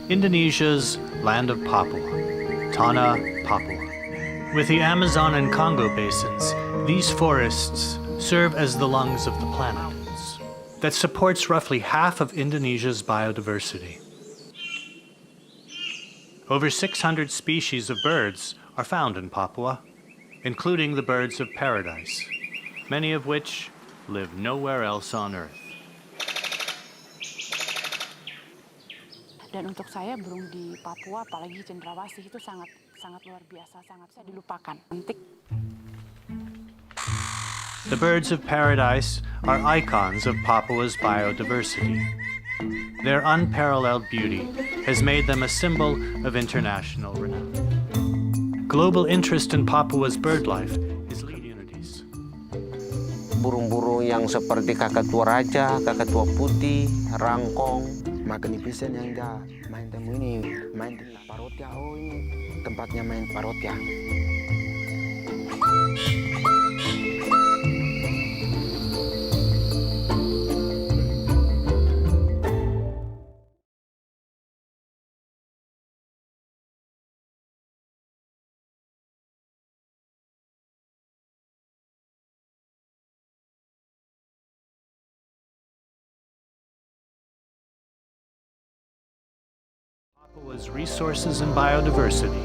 Indonesia's land of Papua, Tanah Papua. With the Amazon and Congo basins, these forests serve as the lungs of the planet that supports roughly half of Indonesia's biodiversity. Over 600 species of birds are found in Papua, including the birds of paradise, many of which live nowhere else on Earth. Dan untuk saya burung di Papua, apalagi cendrawasih itu sangat luar biasa, sangat bisa dilupakan. Penting. The birds of paradise are icons of Papua's biodiversity. Their unparalleled beauty has made them a symbol of international renown. Global interest in Papua's bird life is leading communities. Burung-burung yang seperti kakatua raja, kakatua putih, rangkong, magnificent yang dia main temu ini, main di parotia. Oh, ini tempatnya main parotia. Papua's resources and biodiversity.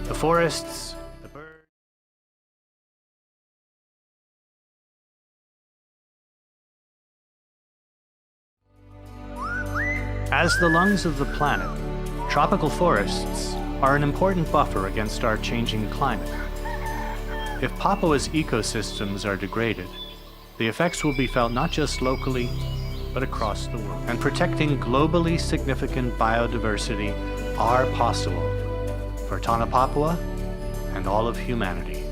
The forests, the birds. As the lungs of the planet, tropical forests are an important buffer against our changing climate. If Papua's ecosystems are degraded, the effects will be felt not just locally, but across the world. And protecting globally significant biodiversity are possible for Tanah Papua and all of humanity.